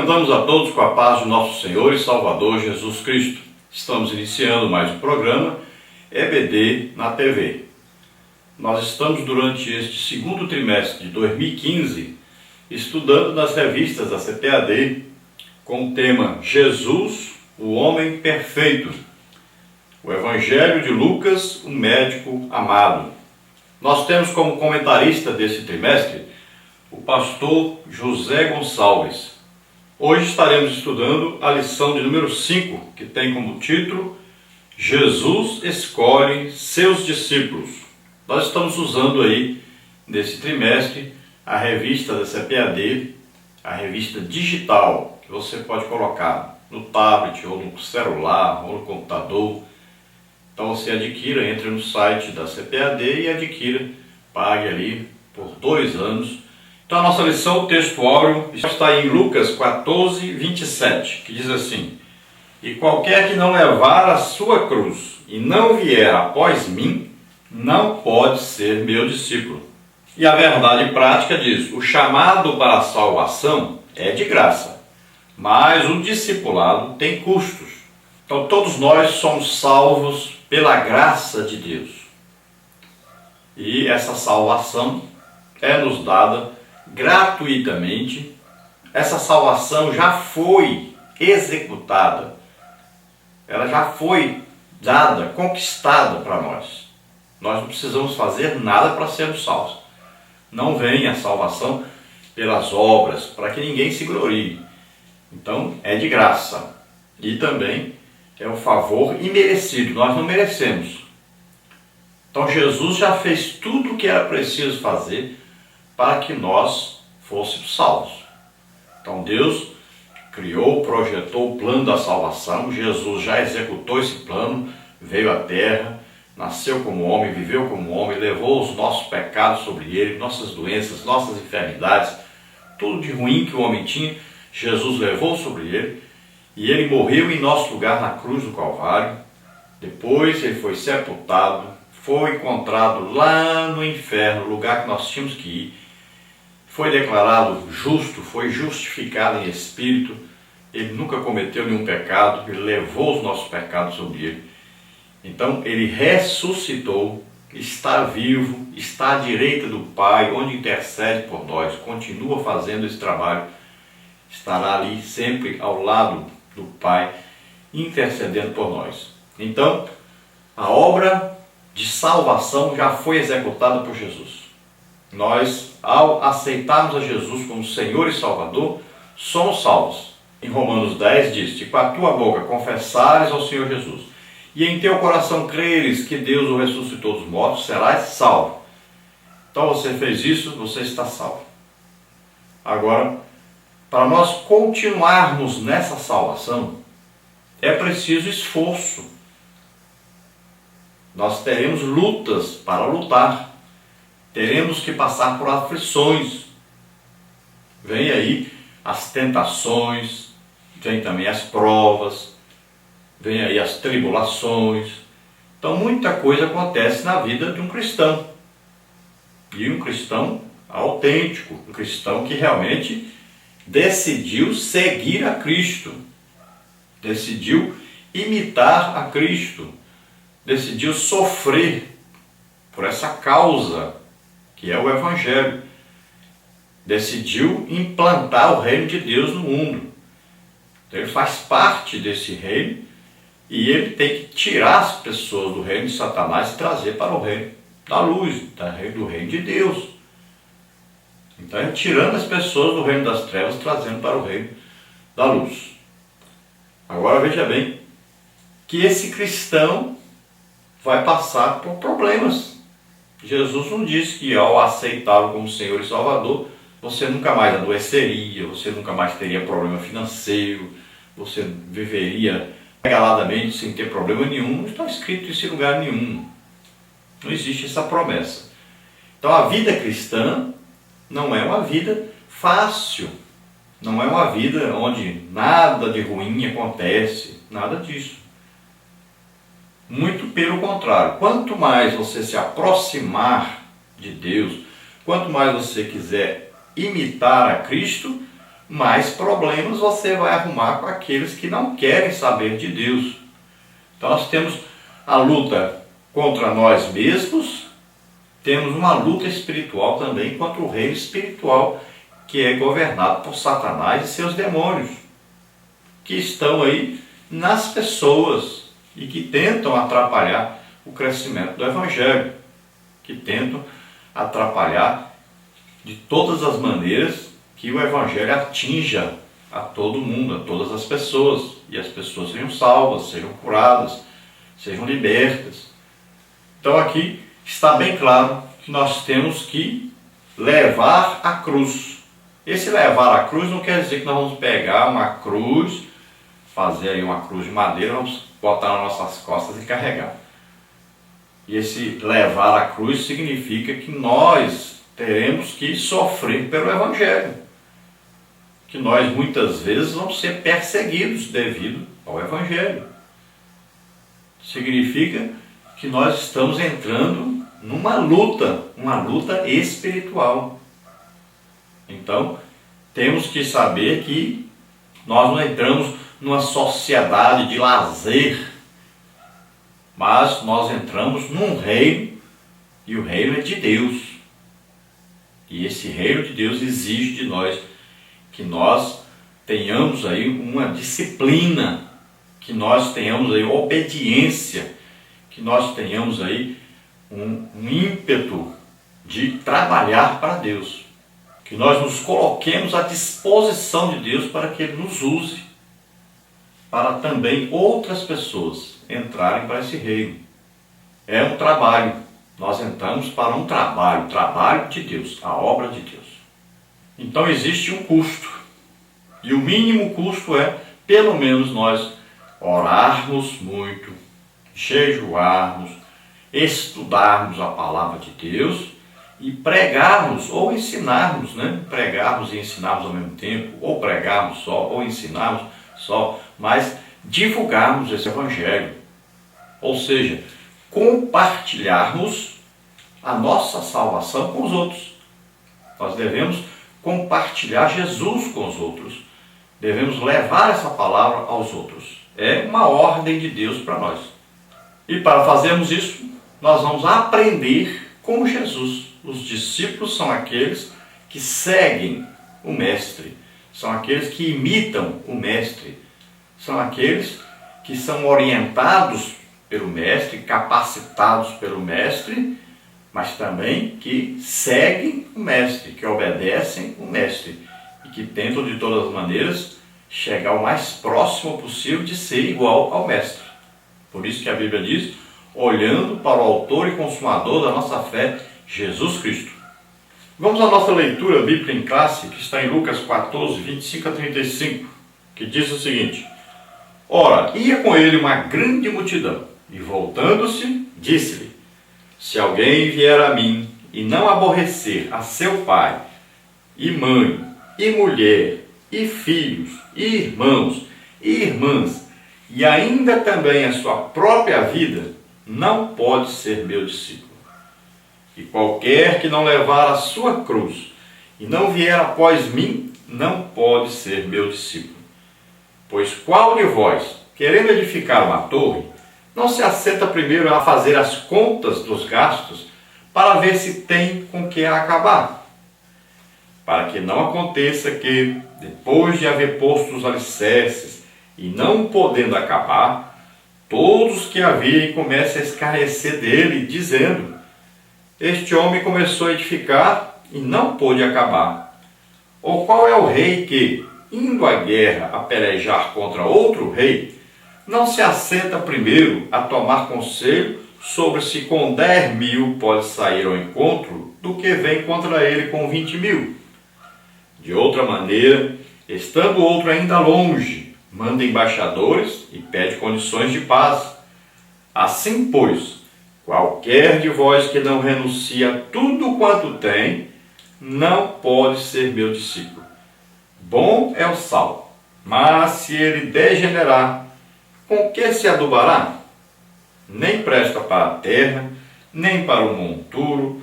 Saudamos a todos com a paz de nosso Senhor e Salvador Jesus Cristo. Estamos iniciando mais um programa EBD na TV. Nós estamos durante este segundo trimestre de 2015 estudando nas revistas da CPAD com o tema Jesus, o Homem Perfeito. O Evangelho de Lucas, o Médico Amado. Nós temos como comentarista desse trimestre o pastor José Gonçalves. Hoje estaremos estudando a lição de número 5, que tem como título Jesus escolhe seus discípulos. Nós estamos usando aí, nesse trimestre, a revista da CPAD, a revista digital, que você pode colocar no tablet, ou no celular, ou no computador. Então você adquira, entre no site da CPAD e adquira, pague ali por 2 anos. Então a nossa lição textual está em Lucas 14, 27, que diz assim: E qualquer que não levar a sua cruz e não vier após mim, não pode ser meu discípulo. E a verdade prática diz: o chamado para a salvação é de graça, mas o discipulado tem custos. Então todos nós somos salvos pela graça de Deus. E essa salvação é nos dada gratuitamente. Essa salvação já foi executada, ela já foi dada, conquistada para nós. Nós não precisamos fazer nada para sermos salvos. Não vem a salvação pelas obras, para que ninguém se glorie. Então é de graça e também é um favor imerecido, nós não merecemos. Então Jesus já fez tudo o que era preciso fazer para que nós fôssemos salvos. Então Deus criou, projetou o plano da salvação. Jesus já executou esse plano, veio à terra, nasceu como homem, viveu como homem, levou os nossos pecados sobre ele, nossas doenças, nossas enfermidades, tudo de ruim que o homem tinha, Jesus levou sobre ele, e ele morreu em nosso lugar na cruz do Calvário. Depois ele foi sepultado, foi encontrado lá no inferno, lugar que nós tínhamos que ir. Foi declarado justo, foi justificado em espírito. Ele nunca cometeu nenhum pecado, ele levou os nossos pecados sobre ele. Então ele ressuscitou, está vivo, está à direita do Pai, onde intercede por nós, continua fazendo esse trabalho, estará ali sempre ao lado do Pai, intercedendo por nós. Então, a obra de salvação já foi executada por Jesus. Nós, ao aceitarmos a Jesus como Senhor e Salvador, somos salvos. Em Romanos 10 diz: Se com a tua boca confessares ao Senhor Jesus, e em teu coração creres que Deus o ressuscitou dos mortos, serás salvo. Então você fez isso, você está salvo. Agora, para nós continuarmos nessa salvação, é preciso esforço. Nós teremos lutas para lutar. Teremos que passar por aflições. Vem aí as tentações, vem também as provas, vem aí as tribulações. Então muita coisa acontece na vida de um cristão. E um cristão autêntico, um cristão que realmente decidiu seguir a Cristo, decidiu imitar a Cristo, decidiu sofrer por essa causa que é o Evangelho, decidiu implantar o reino de Deus no mundo. Então ele faz parte desse reino e ele tem que tirar as pessoas do reino de Satanás e trazer para o reino da luz, do reino de Deus. Então é tirando as pessoas do reino das trevas, trazendo para o reino da luz. Agora veja bem, que esse cristão vai passar por problemas. Jesus não disse que ao aceitá-lo como Senhor e Salvador, você nunca mais adoeceria, você nunca mais teria problema financeiro, você viveria regaladamente sem ter problema nenhum. Não está escrito isso em lugar nenhum. Não existe essa promessa. Então a vida cristã não é uma vida fácil, não é uma vida onde nada de ruim acontece, nada disso. Muito pelo contrário, quanto mais você se aproximar de Deus, quanto mais você quiser imitar a Cristo, mais problemas você vai arrumar com aqueles que não querem saber de Deus. Então nós temos a luta contra nós mesmos, temos uma luta espiritual também contra o reino espiritual, que é governado por Satanás e seus demônios, que estão aí nas pessoas e que tentam atrapalhar o crescimento do Evangelho, que tentam atrapalhar de todas as maneiras que o Evangelho atinja a todo mundo, a todas as pessoas, e as pessoas sejam salvas, sejam curadas, sejam libertas. Então aqui está bem claro que nós temos que levar a cruz. Esse levar a cruz não quer dizer que nós vamos pegar uma cruz, fazer aí uma cruz de madeira, vamos botar nas nossas costas e carregar. E esse levar a cruz significa que nós teremos que sofrer pelo Evangelho. Que nós muitas vezes vamos ser perseguidos devido ao Evangelho. Significa que nós estamos entrando numa luta, uma luta espiritual. Então, temos que saber que nós não entramos numa sociedade de lazer, mas nós entramos num reino, e o reino é de Deus. E esse reino de Deus exige de nós que nós tenhamos aí uma disciplina, que nós tenhamos aí obediência, que nós tenhamos aí um ímpeto de trabalhar para Deus. Que nós nos coloquemos à disposição de Deus para que Ele nos use, para também outras pessoas entrarem para esse reino. É um trabalho, nós entramos para um trabalho, o trabalho de Deus, a obra de Deus. Então existe um custo, e o mínimo custo é, pelo menos nós orarmos muito, jejuarmos, estudarmos a palavra de Deus, e pregarmos ou ensinarmos, né? Pregarmos e ensinarmos ao mesmo tempo, ou pregarmos só, ou ensinarmos só, mas divulgarmos esse Evangelho. Ou seja, compartilharmos a nossa salvação com os outros. Nós devemos compartilhar Jesus com os outros. Devemos levar essa palavra aos outros. É uma ordem de Deus para nós. E para fazermos isso, nós vamos aprender com Jesus. Os discípulos são aqueles que seguem o Mestre, são aqueles que imitam o Mestre, são aqueles que são orientados pelo Mestre, capacitados pelo Mestre, mas também que seguem o Mestre, que obedecem o Mestre e que tentam de todas as maneiras chegar o mais próximo possível de ser igual ao Mestre. Por isso que a Bíblia diz, olhando para o autor e consumador da nossa fé, Jesus Cristo. Vamos à nossa leitura bíblica em classe, que está em Lucas 14, 25 a 35, que diz o seguinte: Ora, ia com ele uma grande multidão, e voltando-se, disse-lhe: Se alguém vier a mim e não aborrecer a seu pai, e mãe, e mulher, e filhos, e irmãos, e irmãs, e ainda também a sua própria vida, não pode ser meu discípulo. E qualquer que não levar a sua cruz e não vier após mim, não pode ser meu discípulo. Pois qual de vós, querendo edificar uma torre, não se assenta primeiro a fazer as contas dos gastos, para ver se tem com que acabar? Para que não aconteça que, depois de haver posto os alicerces e não podendo acabar, todos que a virem comecem a escarnecer dele, dizendo: Este homem começou a edificar e não pôde acabar. Ou qual é o rei que, indo à guerra a pelejar contra outro rei, não se assenta primeiro a tomar conselho sobre se com 10.000 pode sair ao encontro do que vem contra ele com 20.000? De outra maneira, estando o outro ainda longe, manda embaixadores e pede condições de paz. Assim, pois, qualquer de vós que não renuncia a tudo quanto tem, não pode ser meu discípulo. Bom é o sal, mas se ele degenerar, com que se adubará? Nem presta para a terra, nem para o monturo,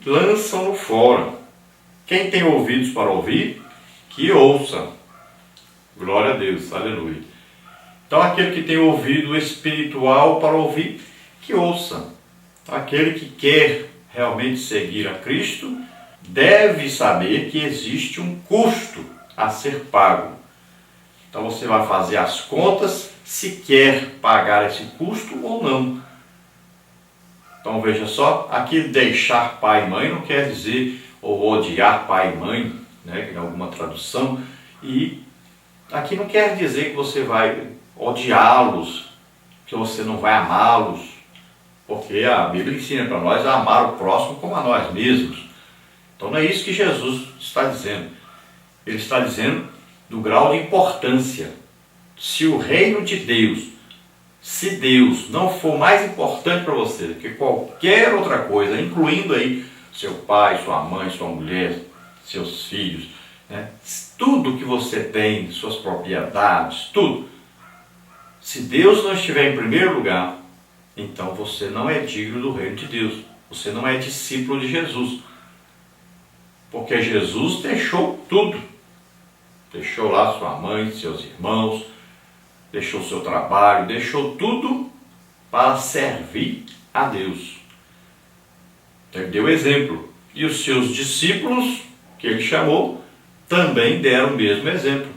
lançam-no fora. Quem tem ouvidos para ouvir, que ouça. Glória a Deus, aleluia. Então aquele que tem ouvido espiritual para ouvir, que ouça. Aquele que quer realmente seguir a Cristo, deve saber que existe um custo a ser pago. Então você vai fazer as contas se quer pagar esse custo ou não. Então veja só, aqui deixar pai e mãe não quer dizer ou odiar pai e mãe, né, em alguma tradução, e aqui não quer dizer que você vai odiá-los, que você não vai amá-los, porque a Bíblia ensina para nós a amar o próximo como a nós mesmos. Então não é isso que Jesus está dizendo. Ele está dizendo do grau de importância. Se o reino de Deus, se Deus não for mais importante para você do que qualquer outra coisa, incluindo aí seu pai, sua mãe, sua mulher, seus filhos, né? Tudo que você tem, suas propriedades, tudo. Se Deus não estiver em primeiro lugar, então você não é digno do reino de Deus. Você não é discípulo de Jesus. Porque Jesus deixou tudo. Deixou lá sua mãe, seus irmãos, deixou seu trabalho, deixou tudo para servir a Deus. Então ele deu exemplo. E os seus discípulos, que ele chamou, também deram o mesmo exemplo.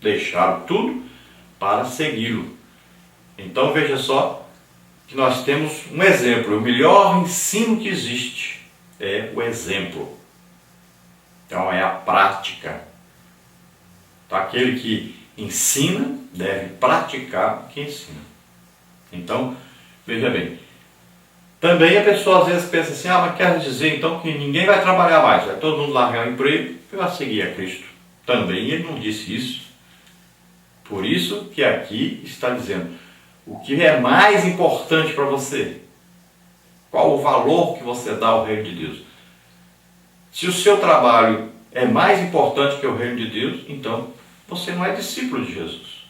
Deixaram tudo para segui-lo. Então veja só que nós temos um exemplo. O melhor ensino que existe é o exemplo. Então é a prática. Então, aquele que ensina deve praticar o que ensina. Então, veja bem. Também a pessoa às vezes pensa assim, mas quer dizer então que ninguém vai trabalhar mais, vai todo mundo largar o emprego e vai seguir a Cristo. Também ele não disse isso. Por isso que aqui está dizendo, o que é mais importante para você? Qual o valor que você dá ao reino de Deus? Se o seu trabalho é mais importante que o reino de Deus, então você não é discípulo de Jesus.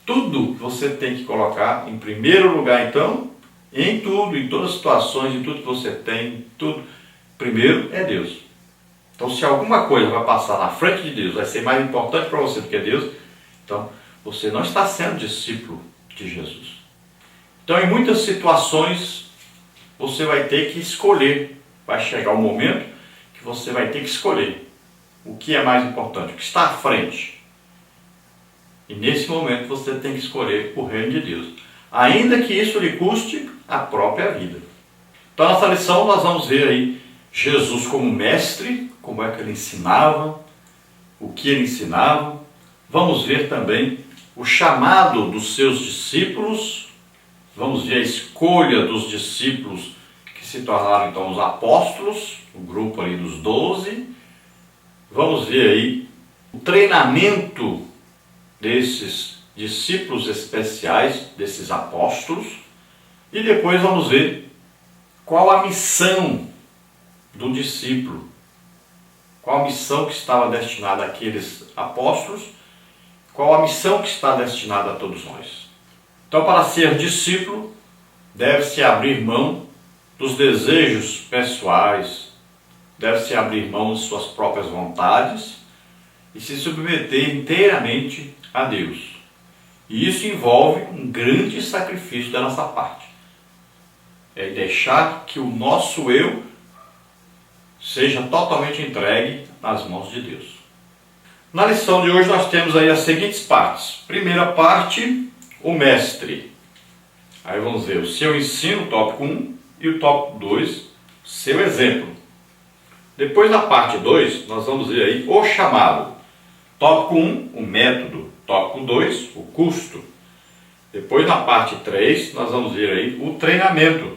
Tudo você tem que colocar em primeiro lugar, então, em tudo, em todas as situações, em tudo que você tem, tudo, primeiro é Deus. Então, se alguma coisa vai passar na frente de Deus, vai ser mais importante para você do que Deus, então você não está sendo discípulo de Jesus. Então, em muitas situações, você vai ter que escolher. Vai chegar um momento que você vai ter que escolher o que é mais importante, o que está à frente. E nesse momento você tem que escolher o reino de Deus, ainda que isso lhe custe a própria vida. Então nessa lição nós vamos ver aí Jesus como mestre, como é que ele ensinava, o que ele ensinava. Vamos ver também o chamado dos seus discípulos, vamos ver a escolha dos discípulos que se tornaram então os apóstolos, o grupo ali dos 12. Vamos ver aí o treinamento desses discípulos especiais, desses apóstolos, e depois vamos ver qual a missão do discípulo, qual a missão que estava destinada àqueles apóstolos, qual a missão que está destinada a todos nós. Então, para ser discípulo, deve-se abrir mão dos desejos pessoais, deve-se abrir mão de suas próprias vontades e se submeter inteiramente a Deus. E isso envolve um grande sacrifício da nossa parte. É deixar que o nosso eu seja totalmente entregue nas mãos de Deus. Na lição de hoje nós temos aí as seguintes partes. Primeira parte, o mestre. Aí vamos ver o seu ensino, tópico 1, e o tópico 2, seu exemplo. Depois na parte 2, nós vamos ver aí o chamado. Tópico 1, o método. Tópico 2, o custo. Depois na parte 3, nós vamos ver aí o treinamento.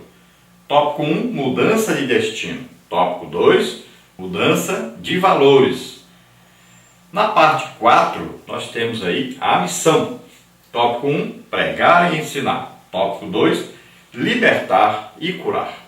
Tópico 1, mudança de destino. Tópico 2, mudança de valores. Na parte 4, nós temos aí a missão. Tópico 1, pregar e ensinar. Tópico 2, libertar e curar.